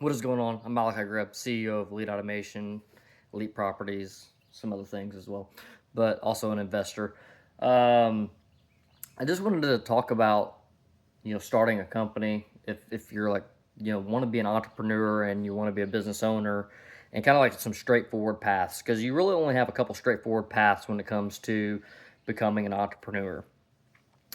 What is going on? I'm Malachi Greb, CEO of Elite Automation, Elite Properties, some other things as well, but also an investor. Um, I just wanted to talk about, starting a company. If you're like, want to be an entrepreneur and you want to be a business owner, and kind of like some straightforward paths, because you really only have a couple straightforward paths when it comes to becoming an entrepreneur.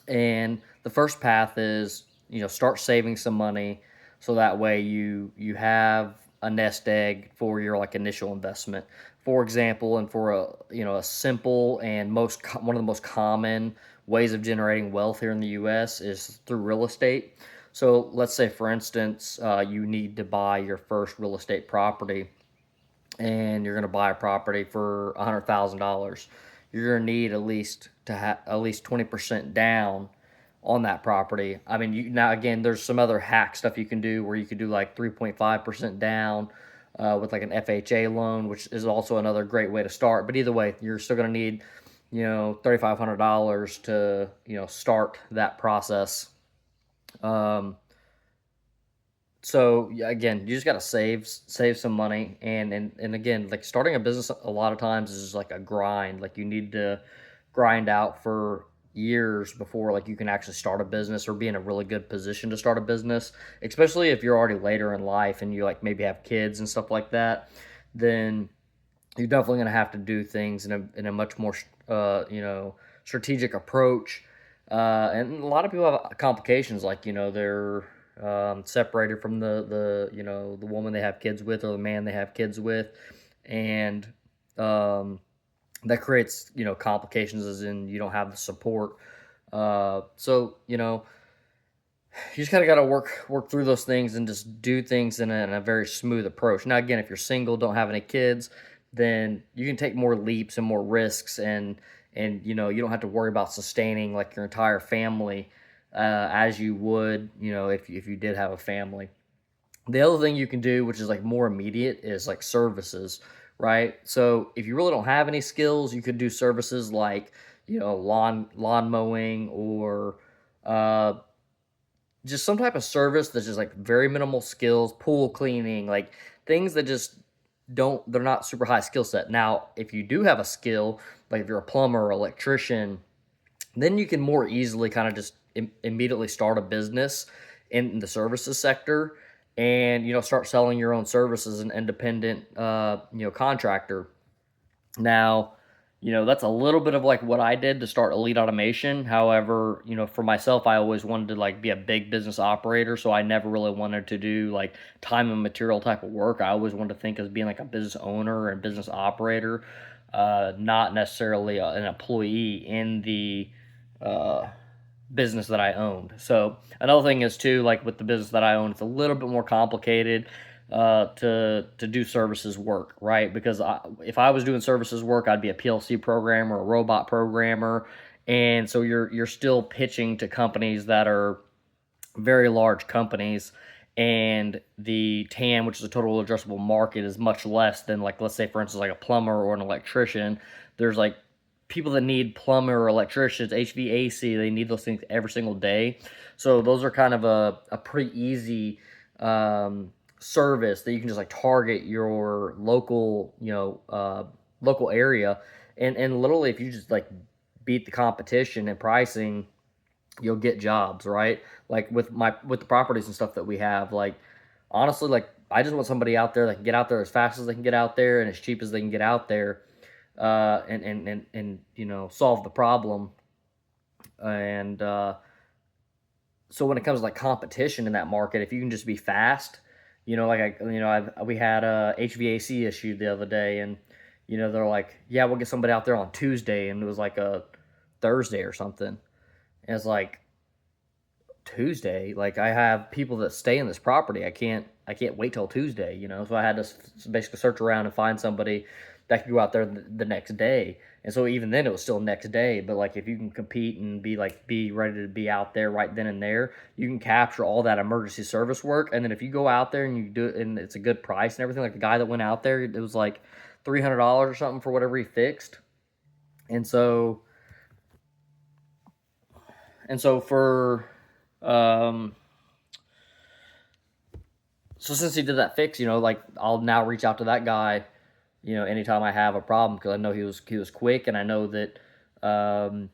And the first path is, start saving some money so that way you have a nest egg for your like initial investment. For example, and for a simple and one of the most common ways of generating wealth here in the US is through real estate. So let's say, for instance, you need to buy your first real estate property, and you're going to buy a property for $100,000. You're going to need at least to have at least 20% down on that property. I mean, now again, there's some other hack stuff you can do where you could do like 3.5% down with like an FHA loan, which is also another great way to start. But either way, you're still going to need, $3,500 to, start that process. Um, so yeah, again, you just got to save some money, and again, like starting a business a lot of times is just like a grind. Like you need to grind out for years before like you can actually start a business or be in a really good position to start a business, especially if you're already later in life and you like maybe have kids and stuff like that. Then you're definitely going to have to do things in a much more strategic approach. And a lot of people have complications, like they're separated from the woman they have kids with or the man they have kids with, and um, that creates complications, as in you don't have the support. So you just kind of got to work through those things and just do things in a very smooth approach. Now, again, if you're single, don't have any kids, then you can take more leaps and more risks, and you don't have to worry about sustaining like your entire family as you would if you did have a family. The other thing you can do, which is like more immediate, is like services, right? So if you really don't have any skills, you could do services like lawn mowing, or uh, just some type of service that's just like very minimal skills, pool cleaning, like things that just they're not super high skill set. Now, if you do have a skill, like if you're a plumber or electrician, then you can more easily kind of just immediately start a business in the services sector, and start selling your own services as an independent contractor. Now, that's a little bit of like what I did to start Elite Automation. However, for myself, I always wanted to like be a big business operator, so I never really wanted to do like time and material type of work. I always wanted to think as being like a business owner and business operator, not necessarily an employee in the uh, business that I owned. So another thing is too, like with the business that I own, it's a little bit more complicated to do services work, right? Because if I was doing services work, I'd be a PLC programmer, a robot programmer, and so you're still pitching to companies that are very large companies, and the TAM, which is a total addressable market, is much less than, like, let's say for instance like a plumber or an electrician. There's like people that need plumber or electricians, HVAC, they need those things every single day. So those are kind of a pretty easy service that you can just like target your local, local area, and literally if you just like beat the competition in pricing, you'll get jobs, right? Like with the properties and stuff that we have, like honestly, like I just want somebody out there that can get out there as fast as they can get out there and as cheap as they can get out there, and solve the problem. And so when it comes to like competition in that market, if you can just be fast, we had a HVAC issue the other day, and they're like, yeah, we'll get somebody out there on Tuesday, and it was like a Thursday or something. And it's like, Tuesday, like I have people that stay in this property. I can't wait till Tuesday, so I had to basically search around and find somebody that could go out there the next day. And so even then it was still next day, but like if you can compete and be ready to be out there right then and there, you can capture all that emergency service work. And then if you go out there and you do it and it's a good price and everything, like the guy that went out there, it was like $300 or something for whatever he fixed. And so for um So since he did that fix, like I'll now reach out to that guy, anytime I have a problem because I know he was quick, and I know um,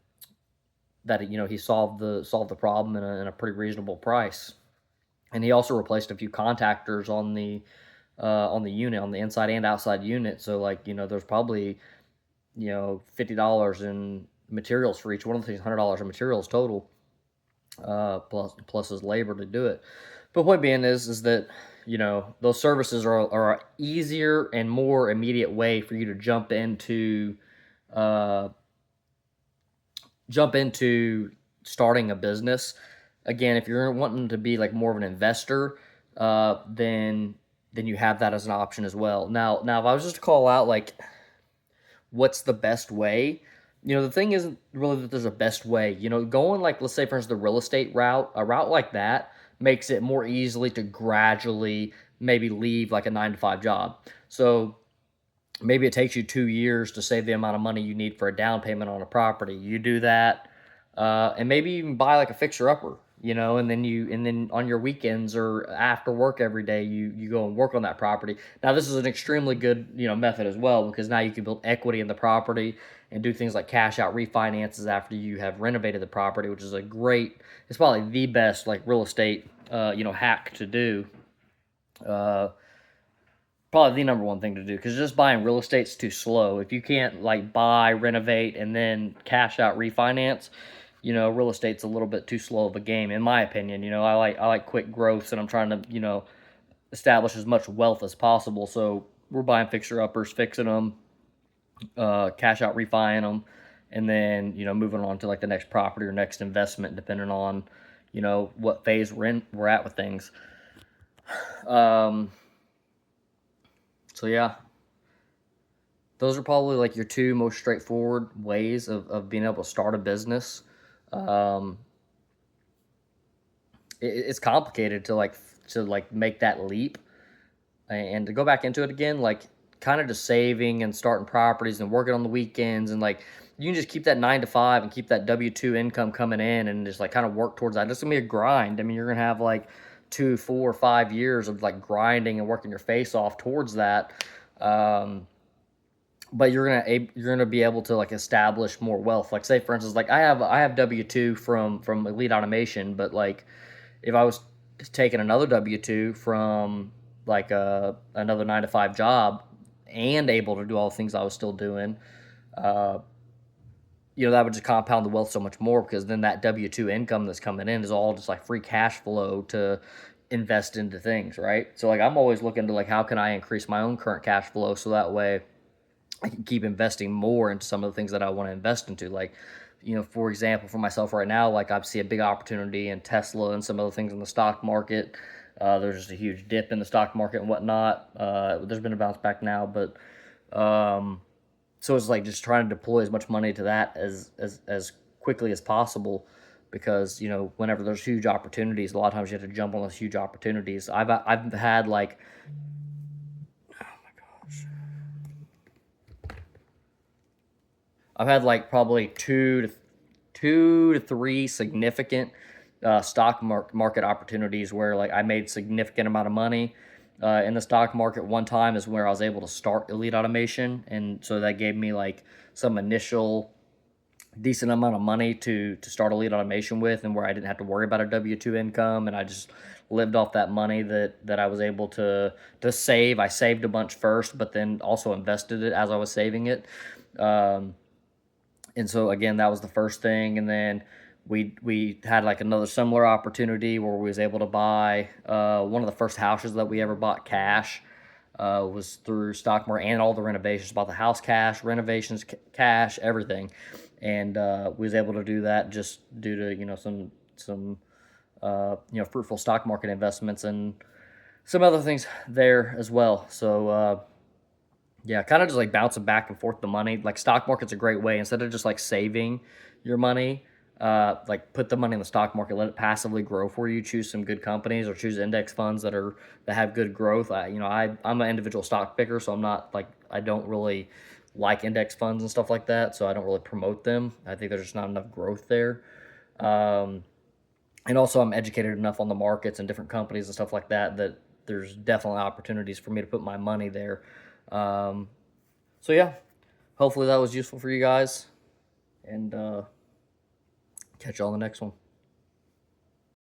that he solved the problem in a pretty reasonable price. And he also replaced a few contactors on the unit, on the inside and outside unit. So like there's probably $50 in materials for each one of these, $100 in materials total, plus his labor to do it. But point being is that those services are an easier and more immediate way for you to uh, jump into starting a business. Again, if you're wanting to be like more of an investor, then you have that as an option as well. Now, if I was just to call out like what's the best way, the thing isn't really that there's a best way. Going like, let's say for instance the real estate route, a route like that makes it more easily to gradually maybe leave like a 9 to 5 job. So maybe it takes you 2 years to save the amount of money you need for a down payment on a property. You do that, and maybe even buy like a fixer upper, and then on your weekends or after work every day, you go and work on that property. Now, this is an extremely good method as well because now you can build equity in the property and do things like cash out refinances after you have renovated the property, which is it's probably the best like real estate hack to do. Uh, Probably the number one thing to do because just buying real estate's too slow. If you can't like buy, renovate, and then cash out refinance, real estate's a little bit too slow of a game, in my opinion. I like quick growths, and I'm trying to establish as much wealth as possible. So we're buying fixer uppers, fixing them, cash out refining them, and then moving on to like the next property or next investment, depending on what phase we're at with things. Um, so yeah, those are probably like your two most straightforward ways of being able to start a business. Um, it's complicated to make that leap and to go back into it again, like kind of just saving and starting properties and working on the weekends, and like you can just keep that 9 to 5 and keep that W-2 income coming in and just like kind of work towards that. It's gonna be a grind. I mean, you're gonna have like 2, 4, 5 years of like grinding and working your face off towards that. Um, but you're gonna be able to like establish more wealth. Like say for instance, like I have W-2 from Elite Automation, but like if I was taking another W-2 from like another 9 to 5 job and able to do all the things I was still doing, uh, that would just compound the wealth so much more because then that W-2 income that's coming in is all just like free cash flow to invest into things, right? So like I'm always looking to like how can I increase my own current cash flow so that way I can keep investing more into some of the things that I want to invest into. Like, for example, for myself right now, like I see a big opportunity in Tesla and some other things in the stock market. There's just a huge dip in the stock market and whatnot. There's been a bounce back now, but so it's like just trying to deploy as much money to that as quickly as possible, because whenever there's huge opportunities, a lot of times you have to jump on those huge opportunities. I've had like probably two to three significant stock market opportunities where like I made significant amount of money in the stock market. One time is where I was able to start Elite Automation, and so that gave me like some initial decent amount of money to start Elite Automation with, and where I didn't have to worry about a W-2 income, and I just lived off that money that I was able to save. I saved a bunch first, but then also invested it as I was saving it. Um, and so again, that was the first thing, and then we had like another similar opportunity where we was able to buy one of the first houses that we ever bought cash. Was through stock market and all the renovations. Bought the house cash, renovations cash, everything, and we was able to do that just due to some fruitful stock market investments and some other things there as well. So yeah, kind of just like bouncing back and forth the money. Like stock market's a great way, instead of just like saving your money, like put the money in the stock market, let it passively grow for you. Choose some good companies or choose index funds that have good growth. I'm an individual stock picker, so I'm not like I don't really like index funds and stuff like that, so I don't really promote them. I think there's just not enough growth there. Um, and also I'm educated enough on the markets and different companies and stuff like that there's definitely opportunities for me to put my money there. So yeah, hopefully that was useful for you guys, and catch you on the next one.